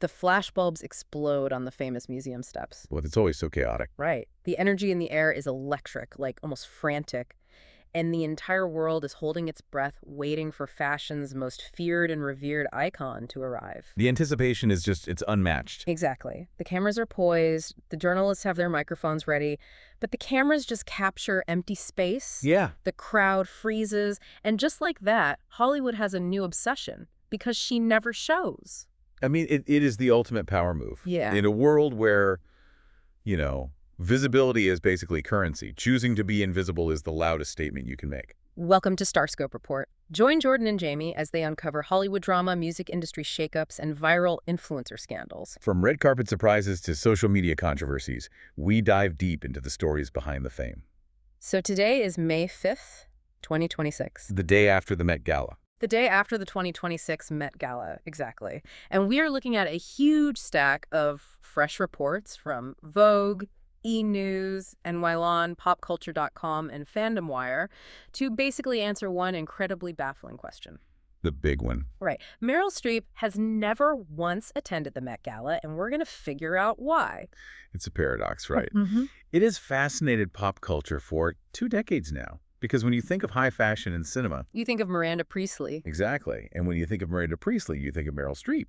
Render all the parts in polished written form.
The flashbulbs explode on the famous museum steps. Well, it's always so chaotic. Right. The energy in the air is electric, like almost frantic. And the entire world is holding its breath, waiting for fashion's most feared and revered icon to arrive. The anticipation is just, it's unmatched. Exactly. The cameras are poised, the journalists have their microphones ready, but the cameras just capture empty space. Yeah. The crowd freezes, and just like that, Hollywood has a new obsession, because she never shows. I mean, it is the ultimate power move. Yeah. In a world where, you know, visibility is basically currency. Choosing to be invisible is the loudest statement you can make. Welcome to Starscope Report. Join Jordan and Jamie as they uncover Hollywood drama, music industry shakeups, and viral influencer scandals. From red carpet surprises to social media controversies, we dive deep into the stories behind the fame. So today is May 5th, 2026. The day after the Met Gala. The day after the 2026 Met Gala, exactly. And we are looking at a huge stack of fresh reports from Vogue, E! News, NYLon, PopCulture.com, and Fandom Wire to basically answer one incredibly baffling question. The big one. Right. Meryl Streep has never once attended the Met Gala, and we're going to figure out why. It's a paradox, right? Mm-hmm. It has fascinated pop culture for 2 decades now. Because when you think of high fashion in cinema... You think of Miranda Priestley. Exactly. And when you think of Miranda Priestley, you think of Meryl Streep.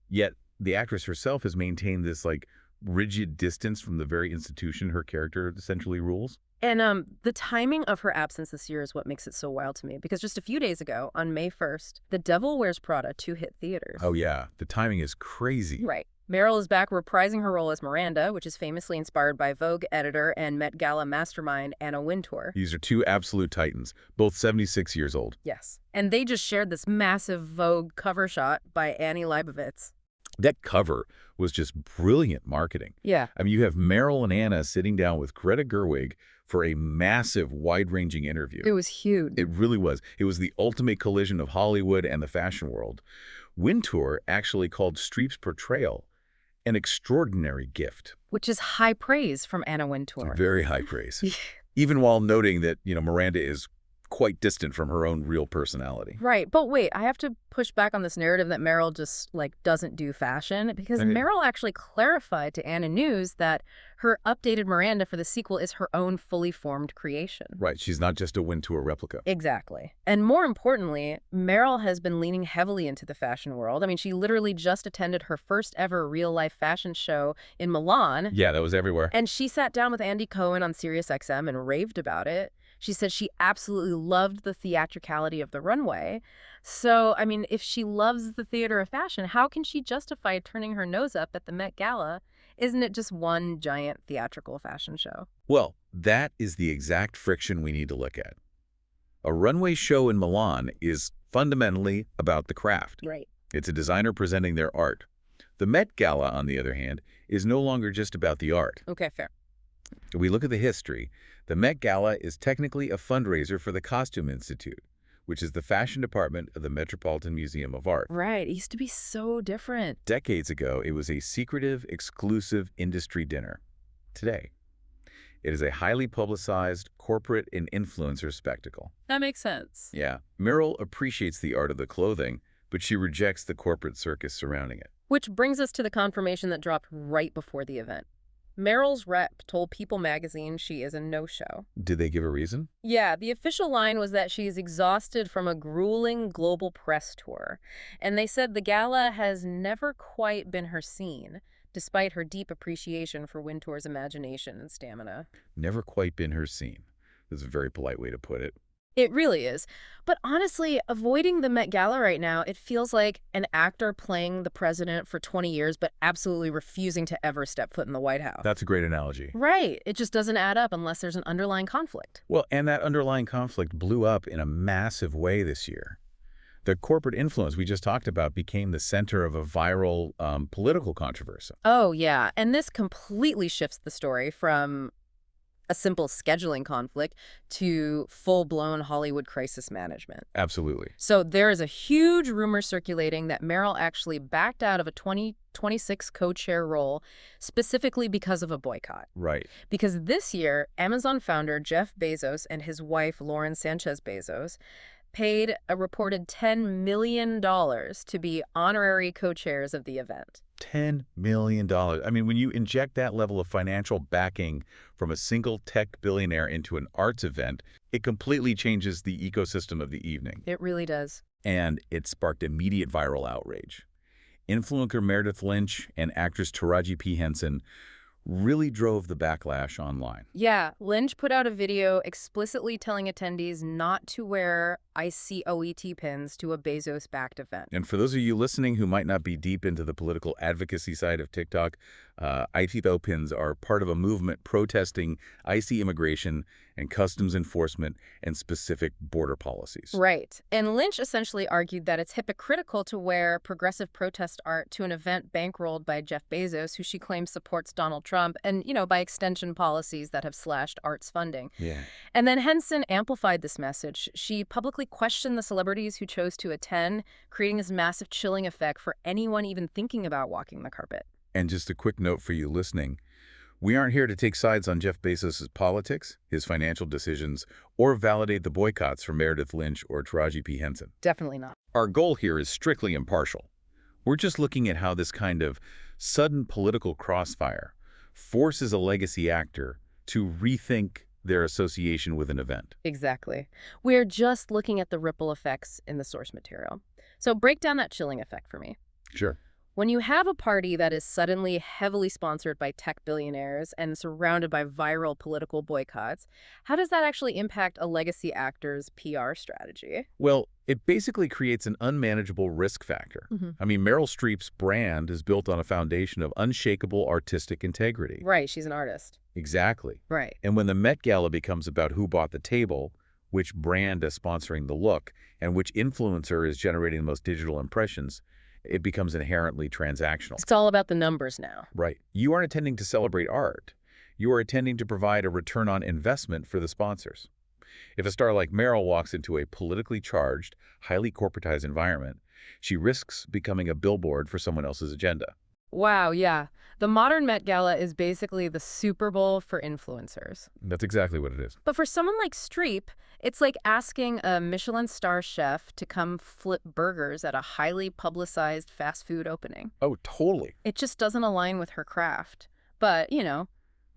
Yet the actress herself has maintained this, like, rigid distance from the very institution her character essentially rules. And the timing of her absence this year is what makes it so wild to me. Because just a few days ago, on May 1st, The Devil Wears Prada 2 hit theaters. Oh, yeah. The timing is crazy. Right. Meryl is back reprising her role as Miranda, which is famously inspired by Vogue editor and Met Gala mastermind Anna Wintour. These are 2 absolute titans, both 76 years old. Yes. And they just shared this massive Vogue cover shot by Annie Leibovitz. That cover was just brilliant marketing. Yeah. I mean, you have Meryl and Anna sitting down with Greta Gerwig for a massive, wide-ranging interview. It was huge. It really was. It was the ultimate collision of Hollywood and the fashion world. Wintour actually called Streep's portrayal an extraordinary gift. Which is high praise from Anna Wintour. Very high praise. Even while noting that, you know, Miranda is quite distant from her own real personality. Right. But wait, I have to push back on this narrative that Meryl just, like, doesn't do fashion. Because Okay. Meryl actually clarified to Anna News that her updated Miranda for the sequel is her own fully formed creation. Right. She's not just a Wintour replica. Exactly. And more importantly, Meryl has been leaning heavily into the fashion world. I mean, she literally just attended her first ever real-life fashion show in Milan. Yeah, that was everywhere. And she sat down with Andy Cohen on SiriusXM and raved about it. She said she absolutely loved the theatricality of the runway. So, I mean, if she loves the theater of fashion, how can she justify turning her nose up at the Met Gala? Isn't it just one giant theatrical fashion show? Well, that is the exact friction we need to look at. A runway show in Milan is fundamentally about the craft. Right. It's a designer presenting their art. The Met Gala, on the other hand, is no longer just about the art. Okay, fair. If we look at the history, the Met Gala is technically a fundraiser for the Costume Institute, which is the fashion department of the Metropolitan Museum of Art. Right. It used to be so different. Decades ago, it was a secretive, exclusive industry dinner. Today, it is a highly publicized corporate and influencer spectacle. That makes sense. Yeah, Meryl appreciates the art of the clothing, but she rejects the corporate circus surrounding it. Which brings us to the confirmation that dropped right before the event. Meryl's rep told People magazine she is a no-show. Did they give a reason? Yeah, the official line was that she's exhausted from a grueling global press tour. And they said the gala has never quite been her scene, despite her deep appreciation for Wintour's imagination and stamina. Never quite been her scene. That's a very polite way to put it. It really is. But honestly, avoiding the Met Gala right now, it feels like an actor playing the president for 20 years but absolutely refusing to ever step foot in the White House. That's a great analogy. Right. It just doesn't add up unless there's an underlying conflict. Well, and that underlying conflict blew up in a massive way this year. The corporate influence we just talked about became the center of a viral political controversy. Oh, yeah. And this completely shifts the story from a simple scheduling conflict to full-blown Hollywood crisis management. Absolutely. So there is a huge rumor circulating that Meryl actually backed out of a 2026 co-chair role specifically because of a boycott. Right. Because this year, Amazon founder Jeff Bezos and his wife Lauren Sanchez Bezos paid a reported $10 million to be honorary co-chairs of the event. $10 million. I mean, when you inject that level of financial backing from a single tech billionaire into an arts event, it completely changes the ecosystem of the evening. It really does. And it sparked immediate viral outrage. Influencer Meredith Lynch and actress Taraji P. Henson really drove the backlash online. Yeah, Lynch put out a video explicitly telling attendees not to wear ICOET pins to a Bezos-backed event. And for those of you listening who might not be deep into the political advocacy side of TikTok, ICO pins are part of a movement protesting IC immigration and customs enforcement and specific border policies. Right. And Lynch essentially argued that it's hypocritical to wear progressive protest art to an event bankrolled by Jeff Bezos, who she claims supports Donald Trump, and, by extension, policies that have slashed arts funding. Yeah. And then Henson amplified this message. She publicly questioned the celebrities who chose to attend, creating this massive chilling effect for anyone even thinking about walking the carpet. And just a quick note for you listening. We aren't here to take sides on Jeff Bezos' politics, his financial decisions, or validate the boycotts from Meredith Lynch or Taraji P. Henson. Definitely not. Our goal here is strictly impartial. We're just looking at how this kind of sudden political crossfire forces a legacy actor to rethink their association with an event. Exactly. We're just looking at the ripple effects in the source material. So break down that chilling effect for me. Sure. When you have a party that is suddenly heavily sponsored by tech billionaires and surrounded by viral political boycotts, how does that actually impact a legacy actor's PR strategy? Well, it basically creates an unmanageable risk factor. I mean, Meryl Streep's brand is built on a foundation of unshakable artistic integrity. Right, she's an artist. Exactly. Right. And when the Met Gala becomes about who bought the table, which brand is sponsoring the look, and which influencer is generating the most digital impressions, it becomes inherently transactional. It's all about the numbers now. Right. You aren't attending to celebrate art. You are attending to provide a return on investment for the sponsors. If a star like Meryl walks into a politically charged, highly corporatized environment, she risks becoming a billboard for someone else's agenda. Wow, yeah. The modern Met Gala is basically the Super Bowl for influencers. That's exactly what it is. But for someone like Streep, it's like asking a Michelin star chef to come flip burgers at a highly publicized fast food opening. Oh, totally. It just doesn't align with her craft. But,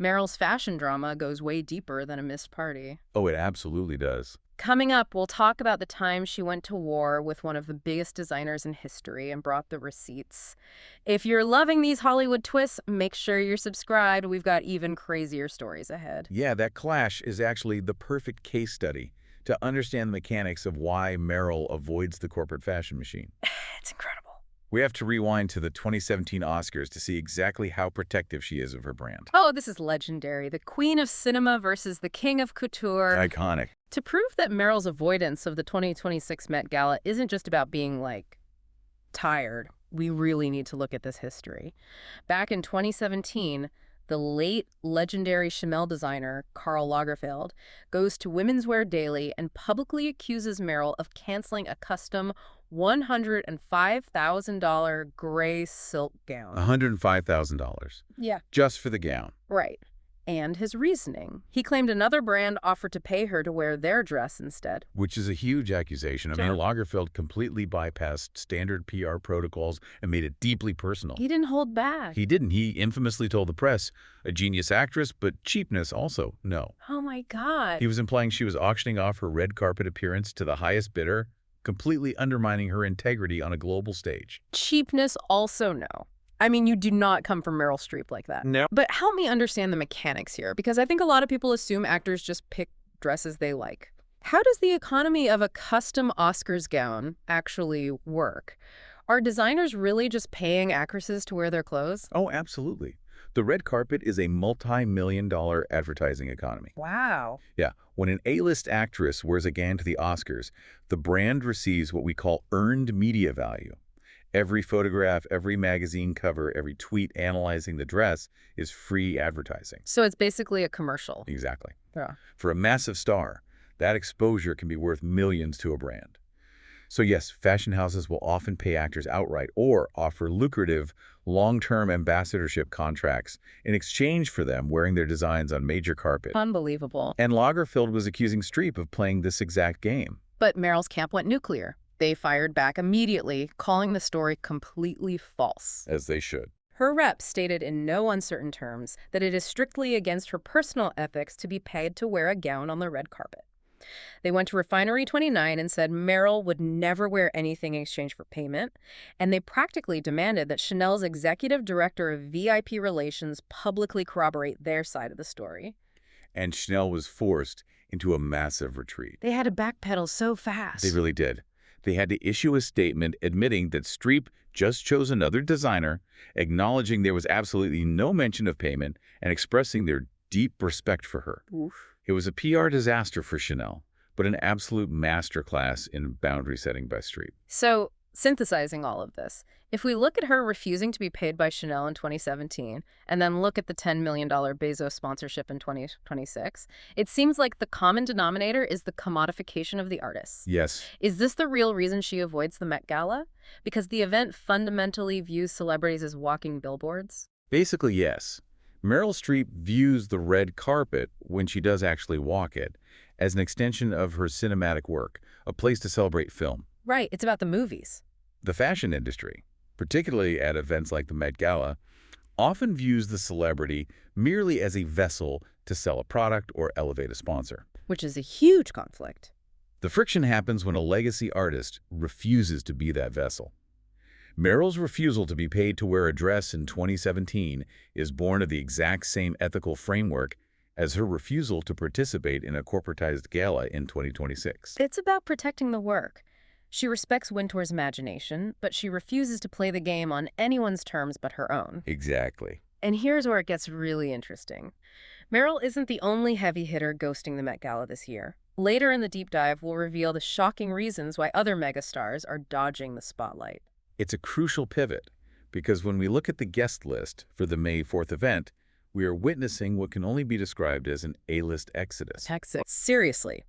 Meryl's fashion drama goes way deeper than a missed party. Oh, it absolutely does. Coming up, we'll talk about the time she went to war with one of the biggest designers in history and brought the receipts. If you're loving these Hollywood twists, make sure you're subscribed. We've got even crazier stories ahead. Yeah, that clash is actually the perfect case study to understand the mechanics of why Meryl avoids the corporate fashion machine. It's incredible. We have to rewind to the 2017 Oscars to see exactly how protective she is of her brand. Oh, this is legendary. The queen of cinema versus the king of couture. Iconic. To prove that Meryl's avoidance of the 2026 Met Gala isn't just about being, tired, we really need to look at this history. Back in 2017, the late legendary Chanel designer Karl Lagerfeld goes to Women's Wear Daily and publicly accuses Meryl of canceling a custom $105,000 gray silk gown. $105,000. Yeah. Just for the gown. Right. And his reasoning. He claimed another brand offered to pay her to wear their dress instead. Which is a huge accusation. I mean, Lagerfeld completely bypassed standard PR protocols and made it deeply personal. He didn't hold back. He didn't. He infamously told the press, a genius actress, but cheapness also, no. Oh my God. He was implying she was auctioning off her red carpet appearance to the highest bidder, completely undermining her integrity on a global stage. Cheapness also no. I mean, you do not come from Meryl Streep like that. No. But help me understand the mechanics here, because I think a lot of people assume actors just pick dresses they like. How does the economy of a custom Oscars gown actually work? Are designers really just paying actresses to wear their clothes? Oh, absolutely. The red carpet is a multi-million-dollar advertising economy. Wow. Yeah. When an A-list actress wears a gown to the Oscars, the brand receives what we call earned media value. Every photograph, every magazine cover, every tweet analyzing the dress is free advertising. So it's basically a commercial. Exactly. Yeah. For a massive star, that exposure can be worth millions to a brand. So yes, fashion houses will often pay actors outright or offer lucrative long-term ambassadorship contracts in exchange for them wearing their designs on major carpet. Unbelievable. And Lagerfeld was accusing Streep of playing this exact game. But Meryl's camp went nuclear. They fired back immediately, calling the story completely false. As they should. Her rep stated in no uncertain terms that it is strictly against her personal ethics to be paid to wear a gown on the red carpet. They went to Refinery 29 and said Meryl would never wear anything in exchange for payment, and they practically demanded that Chanel's executive director of VIP relations publicly corroborate their side of the story. And Chanel was forced into a massive retreat. They had to backpedal so fast. They really did. They had to issue a statement admitting that Streep just chose another designer, acknowledging there was absolutely no mention of payment, and expressing their deep respect for her. Oof. It was a PR disaster for Chanel, but an absolute masterclass in boundary setting by Streep. So, synthesizing all of this, if we look at her refusing to be paid by Chanel in 2017, and then look at the $10 million Bezos sponsorship in 2026, it seems like the common denominator is the commodification of the artist. Yes. Is this the real reason she avoids the Met Gala? Because the event fundamentally views celebrities as walking billboards? Basically, yes. Meryl Streep views the red carpet, when she does actually walk it, as an extension of her cinematic work, a place to celebrate film. Right, it's about the movies. The fashion industry, particularly at events like the Met Gala, often views the celebrity merely as a vessel to sell a product or elevate a sponsor. Which is a huge conflict. The friction happens when a legacy artist refuses to be that vessel. Meryl's refusal to be paid to wear a dress in 2017 is born of the exact same ethical framework as her refusal to participate in a corporatized gala in 2026. It's about protecting the work. She respects Wintour's imagination, but she refuses to play the game on anyone's terms but her own. Exactly. And here's where it gets really interesting. Meryl isn't the only heavy hitter ghosting the Met Gala this year. Later in the deep dive, we'll reveal the shocking reasons why other megastars are dodging the spotlight. It's a crucial pivot, because when we look at the guest list for the May 4th event, we are witnessing what can only be described as an A-list exodus. Seriously.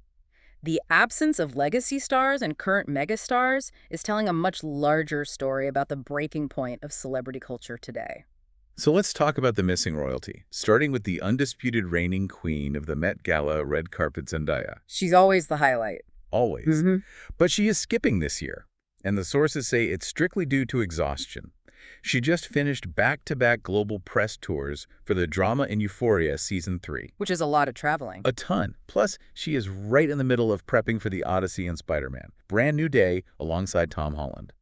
The absence of legacy stars and current megastars is telling a much larger story about the breaking point of celebrity culture today. So let's talk about the missing royalty, starting with the undisputed reigning queen of the Met Gala red carpet, Zendaya. She's always the highlight. Always. But she is skipping this year, and the sources say it's strictly due to exhaustion. She just finished back-to-back global press tours for the drama in Euphoria Season 3. Which is a lot of traveling. A ton. Plus, she is right in the middle of prepping for the Odyssey and Spider-Man. Brand new day alongside Tom Holland.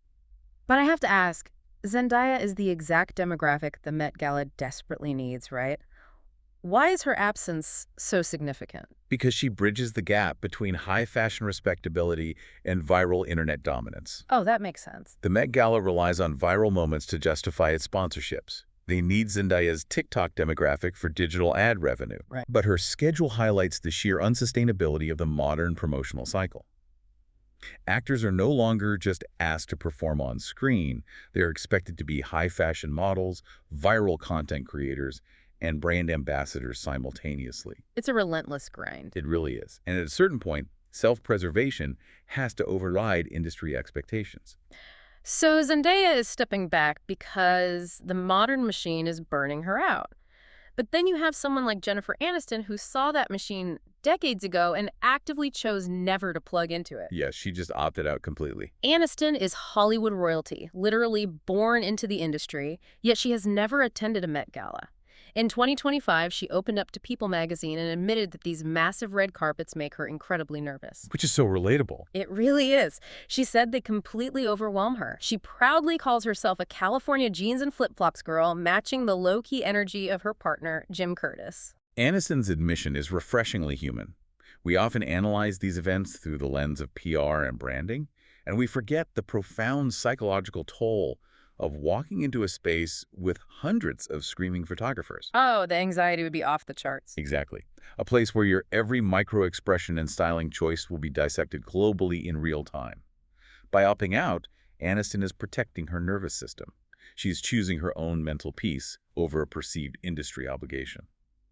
But I have to ask, Zendaya is the exact demographic the Met Gala desperately needs, right? Why is her absence so significant? Because she bridges the gap between high fashion respectability and viral internet dominance. Oh, that makes sense. The Met Gala relies on viral moments to justify its sponsorships. They need Zendaya's TikTok demographic for digital ad revenue. Right. But her schedule highlights the sheer unsustainability of the modern promotional cycle. Actors are no longer just asked to perform on screen. They're expected to be high fashion models, viral content creators, and brand ambassadors simultaneously. It's a relentless grind. It really is. And at a certain point, self-preservation has to override industry expectations. So Zendaya is stepping back because the modern machine is burning her out. But then you have someone like Jennifer Aniston who saw that machine decades ago and actively chose never to plug into it. Yes, she just opted out completely. Aniston is Hollywood royalty, literally born into the industry, yet she has never attended a Met Gala. In 2025, she opened up to People magazine and admitted that these massive red carpets make her incredibly nervous. Which is so relatable. It really is. She said they completely overwhelm her. She proudly calls herself a California jeans and flip-flops girl, matching the low-key energy of her partner, Jim Curtis. Aniston's admission is refreshingly human. We often analyze these events through the lens of PR and branding, and we forget the profound psychological toll of walking into a space with hundreds of screaming photographers. Oh, the anxiety would be off the charts. Exactly. A place where your every micro-expression and styling choice will be dissected globally in real time. By opting out, Aniston is protecting her nervous system. She's choosing her own mental peace over a perceived industry obligation.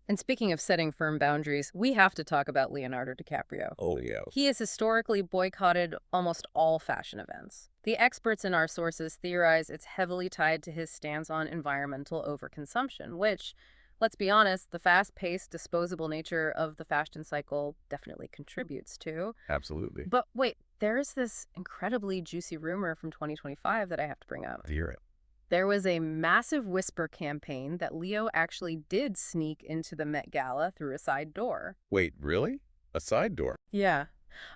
And speaking of setting firm boundaries, we have to talk about Leonardo DiCaprio. Oh, yeah. He has historically boycotted almost all fashion events. The experts in our sources theorize it's heavily tied to his stance on environmental overconsumption, which, let's be honest, the fast-paced, disposable nature of the fashion cycle definitely contributes to. Absolutely. But wait, There's this incredibly juicy rumor from 2025 that I have to bring up. To hear it. There was a massive whisper campaign that Leo actually did sneak into the Met Gala through a side door. Wait, really? A side door? Yeah.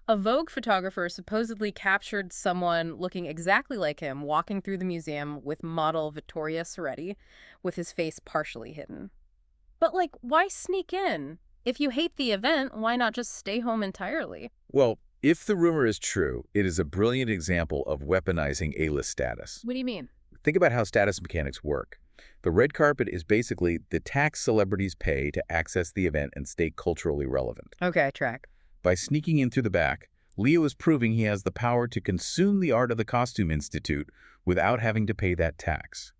A Vogue photographer supposedly captured someone looking exactly like him walking through the museum with model Vittoria Soretti with his face partially hidden. But, like, why sneak in? If you hate the event, why not just stay home entirely? Well, if the rumor is true, it is a brilliant example of weaponizing A-list status. What do you mean? Think about how status mechanics work. The red carpet is basically the tax celebrities pay to access the event and stay culturally relevant. Okay, track. By sneaking in through the back, Leo is proving he has the power to consume the art of the Costume Institute without having to pay that tax.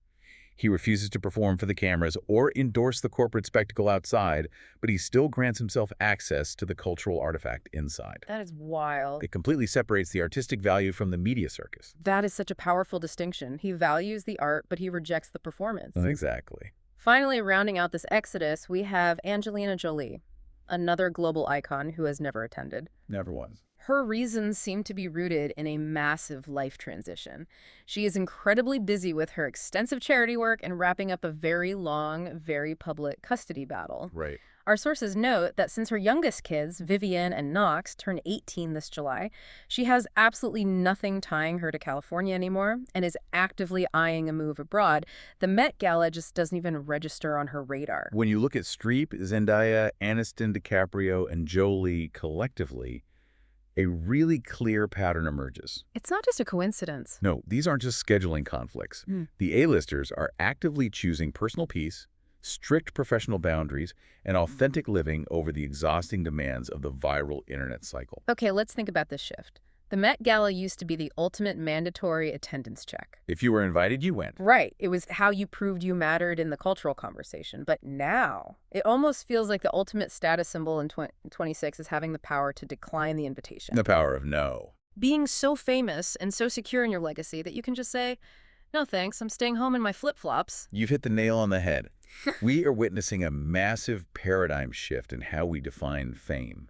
He refuses to perform for the cameras or endorse the corporate spectacle outside, but he still grants himself access to the cultural artifact inside. That is wild. It completely separates the artistic value from the media circus. That is such a powerful distinction. He values the art, but he rejects the performance. Exactly. Finally, rounding out this exodus, we have Angelina Jolie, another global icon who has never attended. Never was. Her reasons seem to be rooted in a massive life transition. She is incredibly busy with her extensive charity work and wrapping up a very long, very public custody battle. Right. Our sources note that since her youngest kids, Vivian and Knox, turn 18 this July, she has absolutely nothing tying her to California anymore and is actively eyeing a move abroad. The Met Gala just doesn't even register on her radar. When you look at Streep, Zendaya, Aniston, DiCaprio, and Jolie collectively, a really clear pattern emerges. It's not just a coincidence. No, these aren't just scheduling conflicts. The A-listers are actively choosing personal peace, strict professional boundaries, and authentic living over the exhausting demands of the viral internet cycle. Okay, let's think about this shift. The Met Gala used to be the ultimate mandatory attendance check. If you were invited, you went. Right. It was how you proved you mattered in the cultural conversation. But now, it almost feels like the ultimate status symbol in 2026 is having the power to decline the invitation. The power of no. Being so famous and so secure in your legacy that you can just say, no thanks, I'm staying home in my flip-flops. You've hit the nail on the head. We are witnessing a massive paradigm shift in how we define fame.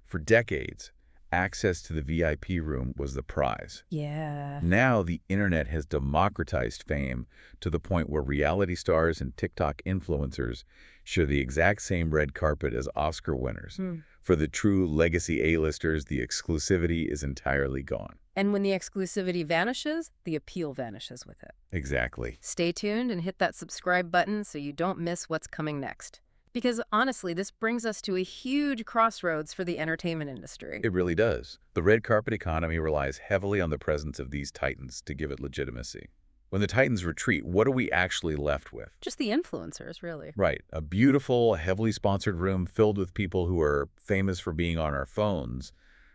For decades, access to the VIP room was the prize. Yeah. Now the internet has democratized fame to the point where reality stars and TikTok influencers share the exact same red carpet as Oscar winners. For the true legacy A-listers, the exclusivity is entirely gone. And when the exclusivity vanishes, the appeal vanishes with it. Exactly. Stay tuned and hit that subscribe button so you don't miss what's coming next. Because honestly, this brings us to a huge crossroads for the entertainment industry. It really does. The red carpet economy relies heavily on the presence of these titans to give it legitimacy. When the titans retreat, what are we actually left with? Just the influencers, really. Right. A beautiful, heavily sponsored room filled with people who are famous for being on our phones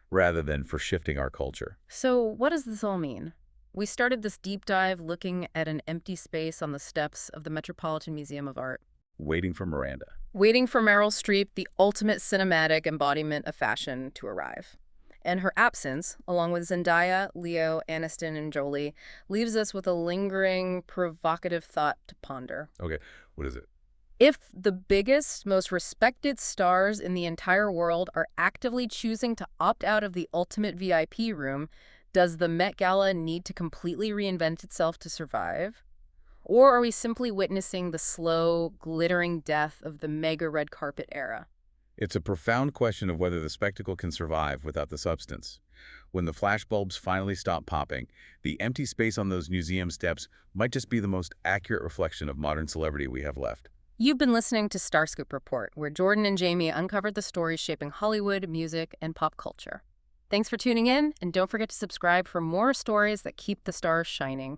rather than for shifting our culture. So what does this all mean? We started this deep dive looking at an empty space on the steps of the Metropolitan Museum of Art. Waiting for Miranda. Waiting for Meryl Streep, the ultimate cinematic embodiment of fashion, to arrive. And her absence, along with Zendaya, Leo, Aniston, and Jolie, leaves us with a lingering, provocative thought to ponder. Okay, what is it? If the biggest, most respected stars in the entire world are actively choosing to opt out of the ultimate VIP room, does the Met Gala need to completely reinvent itself to survive? Or are we simply witnessing the slow, glittering death of the mega red carpet era? It's a profound question of whether the spectacle can survive without the substance. When the flashbulbs finally stop popping, the empty space on those museum steps might just be the most accurate reflection of modern celebrity we have left. You've been listening to Starscoop Report, where Jordan and Jamie uncovered the stories shaping Hollywood, music, and pop culture. Thanks for tuning in, and don't forget to subscribe for more stories that keep the stars shining.